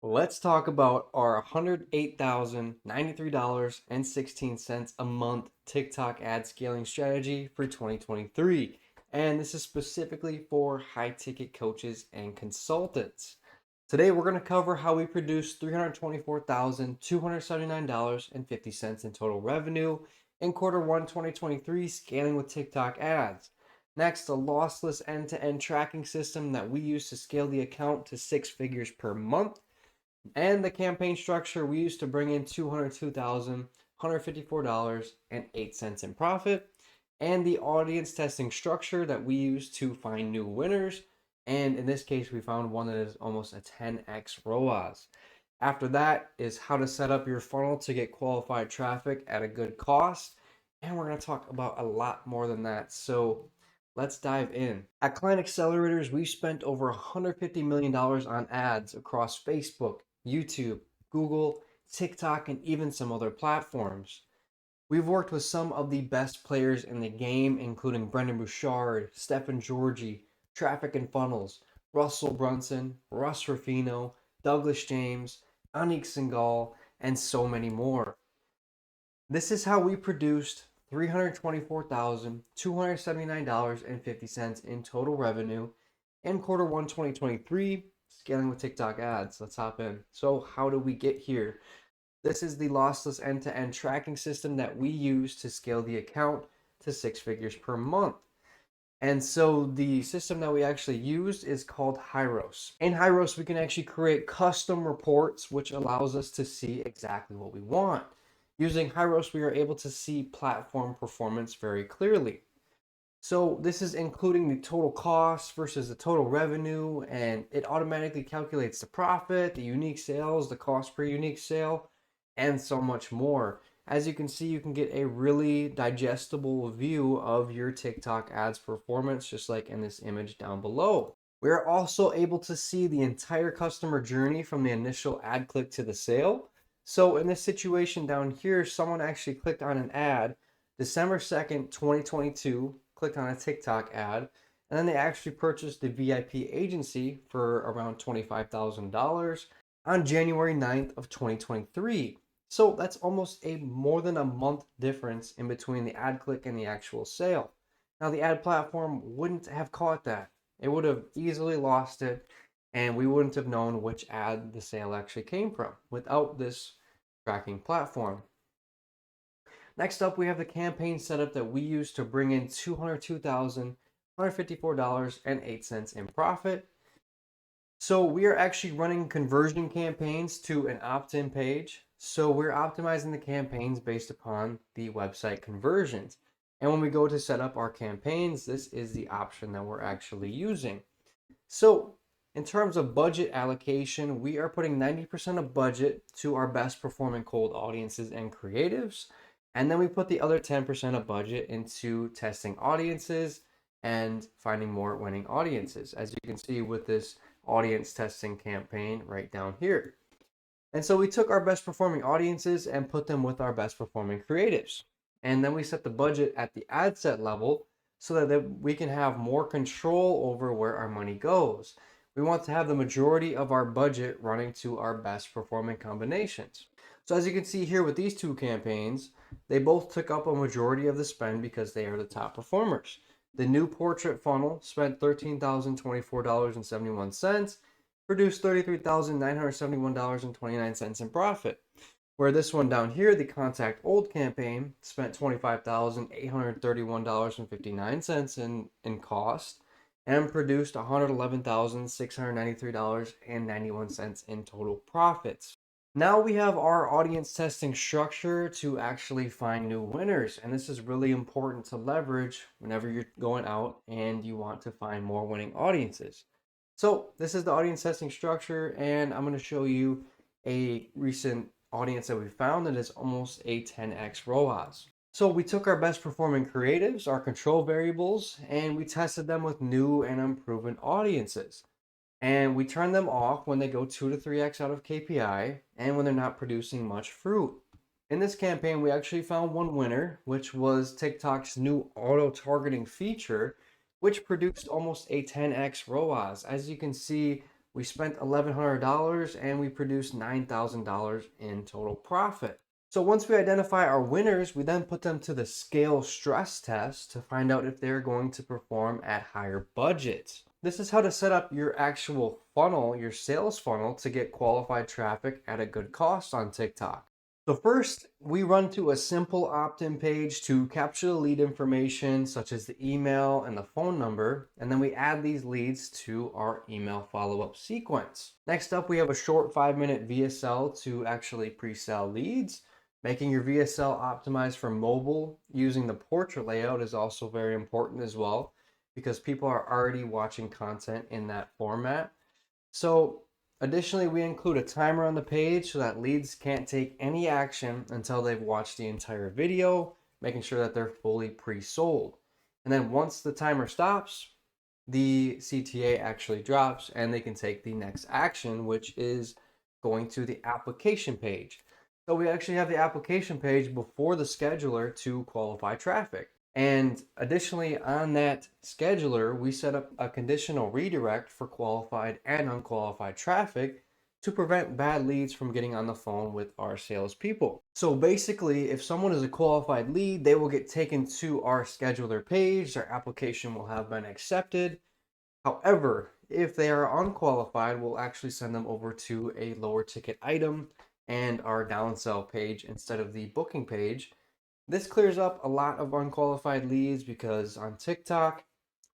Let's talk about our $108,093.16 a month TikTok ad scaling strategy for 2023. And this is specifically for high ticket coaches and consultants. Today, we're going to cover how we produce $324,279.50 in total revenue in Q1 2023, scaling with TikTok ads. Next, a lossless end-to-end tracking system that we use to scale the account to six figures per month, and the campaign structure we used to bring in $202,154.08 in profit, and the audience testing structure that we use to find new winners. And in this case, we found one that is almost a 10x ROAS. After that is how to set up your funnel to get qualified traffic at a good cost. And we're going to talk about a lot more than that. So let's dive in. At Client Accelerators, we spent over $150 million on ads across Facebook, YouTube, Google, TikTok, and even some other platforms. We've worked with some of the best players in the game, including Brendan Bouchard, Stephen Georgi, Traffic and Funnels, Russell Brunson, Russ Ruffino, Douglas James, Anik Singhal, and so many more. This is how we produced $324,279.50 in total revenue in Q1 2023, scaling with TikTok ads. Let's hop in. So how do we get here? This is the lossless end-to-end tracking system that we use to scale the account to six figures per month. And so the system that we actually used is called ROAS. In ROAS, we can actually create custom reports, which allows us to see exactly what we want. Using ROAS, we are able to see platform performance very clearly. So this is including the total cost versus the total revenue, and it automatically calculates the profit, the unique sales, the cost per unique sale, and so much more. As you can see, you can get a really digestible view of your TikTok ads performance, just like in this image down below. We are also able to see the entire customer journey from the initial ad click to the sale. So in this situation down here, someone actually clicked on an ad December 2nd, 2022, clicked on a TikTok ad, and then they actually purchased the VIP agency for around $25,000 on January 9th of 2023. So that's almost a more than a month difference in between the ad click and the actual sale. Now the ad platform wouldn't have caught that. It would have easily lost it, and we wouldn't have known which ad the sale actually came from without this tracking platform. Next up, we have the campaign setup that we use to bring in $202,154.08 in profit. So we are actually running conversion campaigns to an opt-in page. So we're optimizing the campaigns based upon the website conversions. And when we go to set up our campaigns, this is the option that we're actually using. So in terms of budget allocation, we are putting 90% of budget to our best performing cold audiences and creatives. And then we put the other 10% of budget into testing audiences and finding more winning audiences, as you can see with this audience testing campaign right down here. And so we took our best performing audiences and put them with our best performing creatives. And then we set the budget at the ad set level so that we can have more control over where our money goes. We want to have the majority of our budget running to our best performing combinations. So as you can see here with these two campaigns, they both took up a majority of the spend because they are the top performers. The new portrait funnel spent $13,024.71, produced $33,971.29 in profit. Where this one down here, the contact old campaign, spent $25,831.59 in cost and produced $111,693.91 in total profits. Now we have our audience testing structure to actually find new winners. And this is really important to leverage whenever you're going out and you want to find more winning audiences. So this is the audience testing structure, and I'm going to show you a recent audience that we found that is almost a 10x ROAS. So we took our best performing creatives, our control variables, and we tested them with new and unproven audiences. And we turn them off when they go 2 to 3x out of KPI and when they're not producing much fruit. In this campaign, we actually found one winner, which was TikTok's new auto-targeting feature, which produced almost a 10x ROAS. As you can see, We spent $1,100 and we produced $9,000 in total profit. So once we identify our winners, we then put them to the scale stress test to find out if they're going to perform at higher budgets. This is how to set up your actual funnel, your sales funnel, to get qualified traffic at a good cost on TikTok. So first, we run to a simple opt-in page to capture the lead information such as the email and the phone number, and then we add these leads to our email follow-up sequence. Next up, we have a short 5-minute VSL to actually pre-sell leads. Making your VSL optimized for mobile using the portrait layout is also very important as well, because people are already watching content in that format. So additionally, we include a timer on the page so that leads can't take any action until they've watched the entire video, making sure that they're fully pre-sold. And then once the timer stops, the CTA actually drops and they can take the next action, which is going to the application page. So we actually have the application page before the scheduler to qualify traffic. And additionally, on that scheduler, we set up a conditional redirect for qualified and unqualified traffic to prevent bad leads from getting on the phone with our salespeople. So basically, if someone is a qualified lead, they will get taken to our scheduler page, their application will have been accepted. However, if they are unqualified, we'll actually send them over to a lower ticket item and our downsell page instead of the booking page. This clears up a lot of unqualified leads because on TikTok,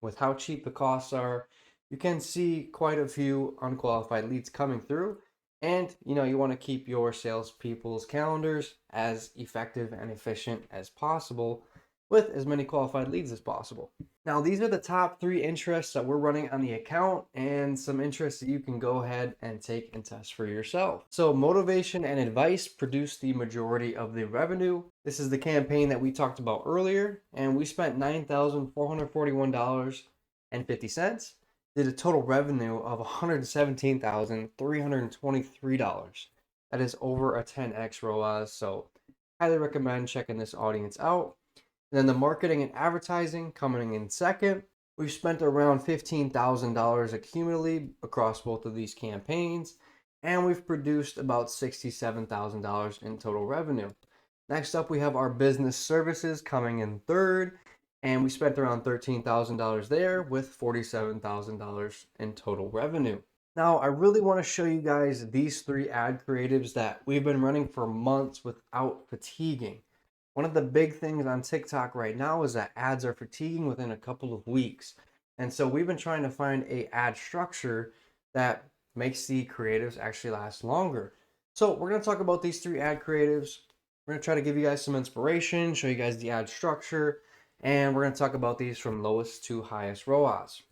with how cheap the costs are, you can see quite a few unqualified leads coming through. And you want to keep your salespeople's calendars as effective and efficient as possible with as many qualified leads as possible. Now, these are the top 3 interests that we're running on the account and some interests that you can go ahead and take and test for yourself. So motivation and advice produce the majority of the revenue. This is the campaign that we talked about earlier, and we spent $9,441.50. Did a total revenue of $117,323. That is over a 10x ROAS, so highly recommend checking this audience out. And then the marketing and advertising coming in second. We've spent around $15,000 accumulatively across both of these campaigns, and we've produced about $67,000 in total revenue. Next up, we have our business services coming in third, and we spent around $13,000 there with $47,000 in total revenue. Now, I really want to show you guys these 3 ad creatives that we've been running for months without fatiguing. One of the big things on TikTok right now is that ads are fatiguing within a couple of weeks. And so we've been trying to find an ad structure that makes the creatives actually last longer. So we're going to talk about these 3 ad creatives. We're going to try to give you guys some inspiration, show you guys the ad structure, and we're going to talk about these from lowest to highest ROAS.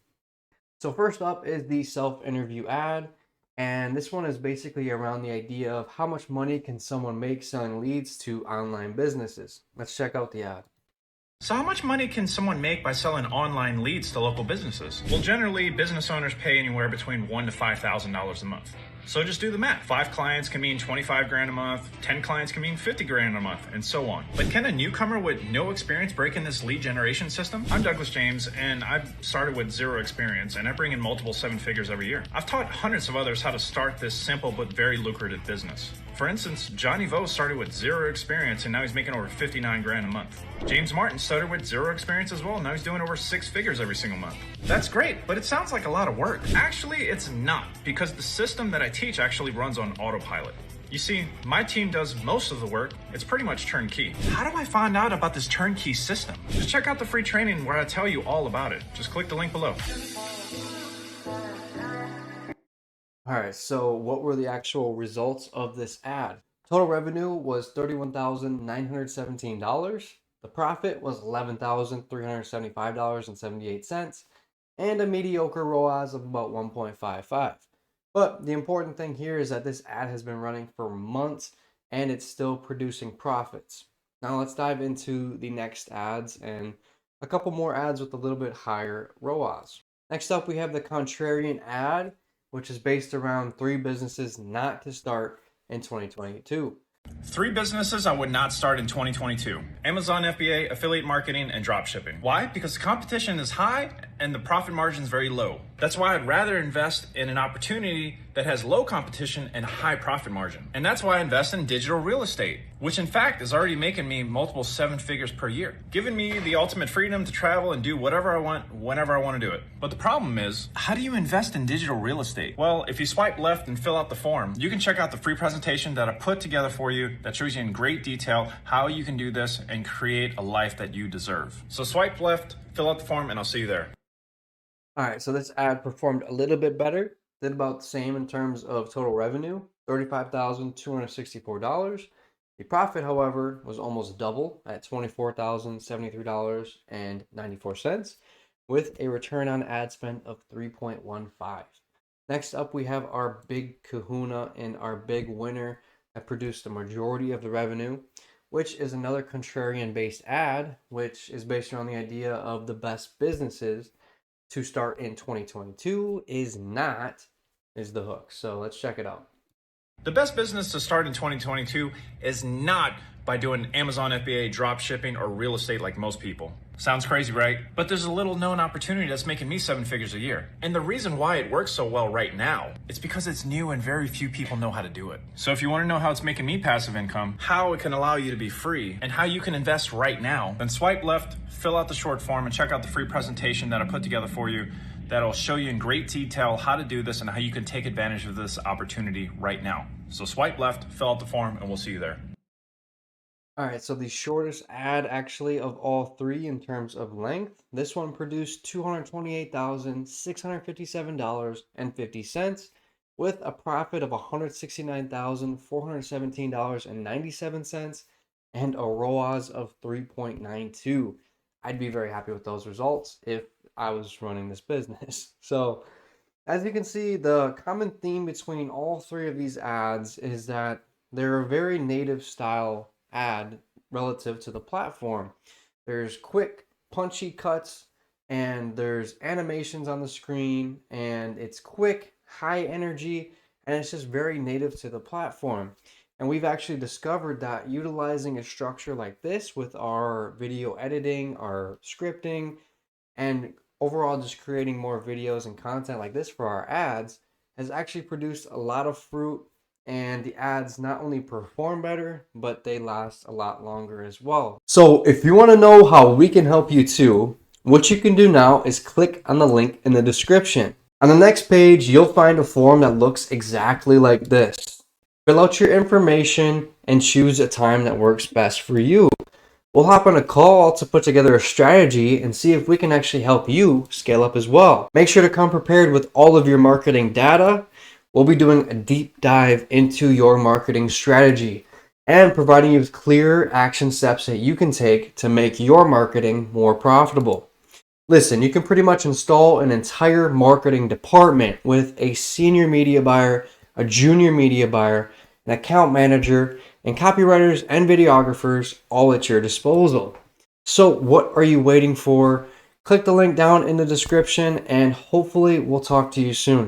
So first up is the self-interview ad. And this one is basically around the idea of how much money can someone make selling leads to online businesses. Let's check out the ad. So how much money can someone make by selling online leads to local businesses? Well, generally, business owners pay anywhere between $1,000 to $5,000 a month. So just do the math. 5 clients can mean 25 grand a month, 10 clients can mean 50 grand a month, and so on. But can a newcomer with no experience break in this lead generation system? I'm Douglas James, and I've started with 0 experience, and I bring in multiple 7 figures every year. I've taught hundreds of others how to start this simple but very lucrative business. For instance, Johnny Vo started with 0 experience, and now he's making over 59 grand a month. James Martin started with 0 experience as well, and now he's doing over 6 figures every single month. That's great, but it sounds like a lot of work. Actually, it's not, because the system that I teach actually runs on autopilot. You see, my team does most of the work. It's pretty much turnkey. How do I find out about this turnkey system? Just check out the free training where I tell you all about it. Just click the link below. All right, so what were the actual results of this ad? Total revenue was $31,917. The profit was $11,375.78, and a mediocre ROAS of about 1.55. But the important thing here is that this ad has been running for months and it's still producing profits. Now let's dive into the next ads and a couple more ads with a little bit higher ROAS. Next up, we have the contrarian ad, which is based around 3 businesses not to start in 2022. 3 businesses I would not start in 2022. Amazon FBA, affiliate marketing, and drop shipping. Why? Because the competition is high and the profit margin is very low. That's why I'd rather invest in an opportunity that has low competition and high profit margin. And that's why I invest in digital real estate, which in fact is already making me multiple 7 figures per year, giving me the ultimate freedom to travel and do whatever I want, whenever I want to do it. But the problem is, how do you invest in digital real estate? Well, if you swipe left and fill out the form, you can check out the free presentation that I put together for you that shows you in great detail how you can do this and create a life that you deserve. So swipe left, fill out the form, and I'll see you there. All right, so this ad performed a little bit better, did about the same in terms of total revenue, $35,264. The profit, however, was almost double at $24,073.94, with a return on ad spend of 3.15. Next up, we have our big kahuna and our big winner that produced the majority of the revenue, which is another contrarian-based ad, which is based on the idea of the best businesses to start in 2022 is the hook. So let's check it out. The best business to start in 2022 is not by doing Amazon FBA, drop shipping, or real estate like most people. Sounds crazy, right? But there's a little known opportunity that's making me 7 figures a year. And the reason why it works so well right now is because it's new and very few people know how to do it. So if you want to know how it's making me passive income, how it can allow you to be free, and how you can invest right now, then swipe left, fill out the short form, and check out the free presentation that I put together for you that'll show you in great detail how to do this and how you can take advantage of this opportunity right now. So swipe left, fill out the form, and we'll see you there. All right, so the shortest ad actually of all three in terms of length, this one produced $228,657.50 with a profit of $169,417.97 and a ROAS of 3.92. I'd be very happy with those results if I was running this business. So as you can see, the common theme between all three of these ads is that they're a very native style ad relative to the platform. There's quick, punchy cuts, and there's animations on the screen, and it's quick, high energy, and it's just very native to the platform. And we've actually discovered that utilizing a structure like this with our video editing, our scripting, and overall just creating more videos and content like this for our ads has actually produced a lot of fruit, and the ads not only perform better, but they last a lot longer as well. So if you want to know how we can help you too, what you can do now is click on the link in the description. On the next page, you'll find a form that looks exactly like this. Fill out your information and choose a time that works best for you. We'll hop on a call to put together a strategy and see if we can actually help you scale up as well. Make sure to come prepared with all of your marketing data. We'll be doing a deep dive into your marketing strategy and providing you with clear action steps that you can take to make your marketing more profitable. Listen, you can pretty much install an entire marketing department with a senior media buyer, a junior media buyer, an account manager, and copywriters and videographers all at your disposal. So what are you waiting for? Click the link down in the description and hopefully we'll talk to you soon.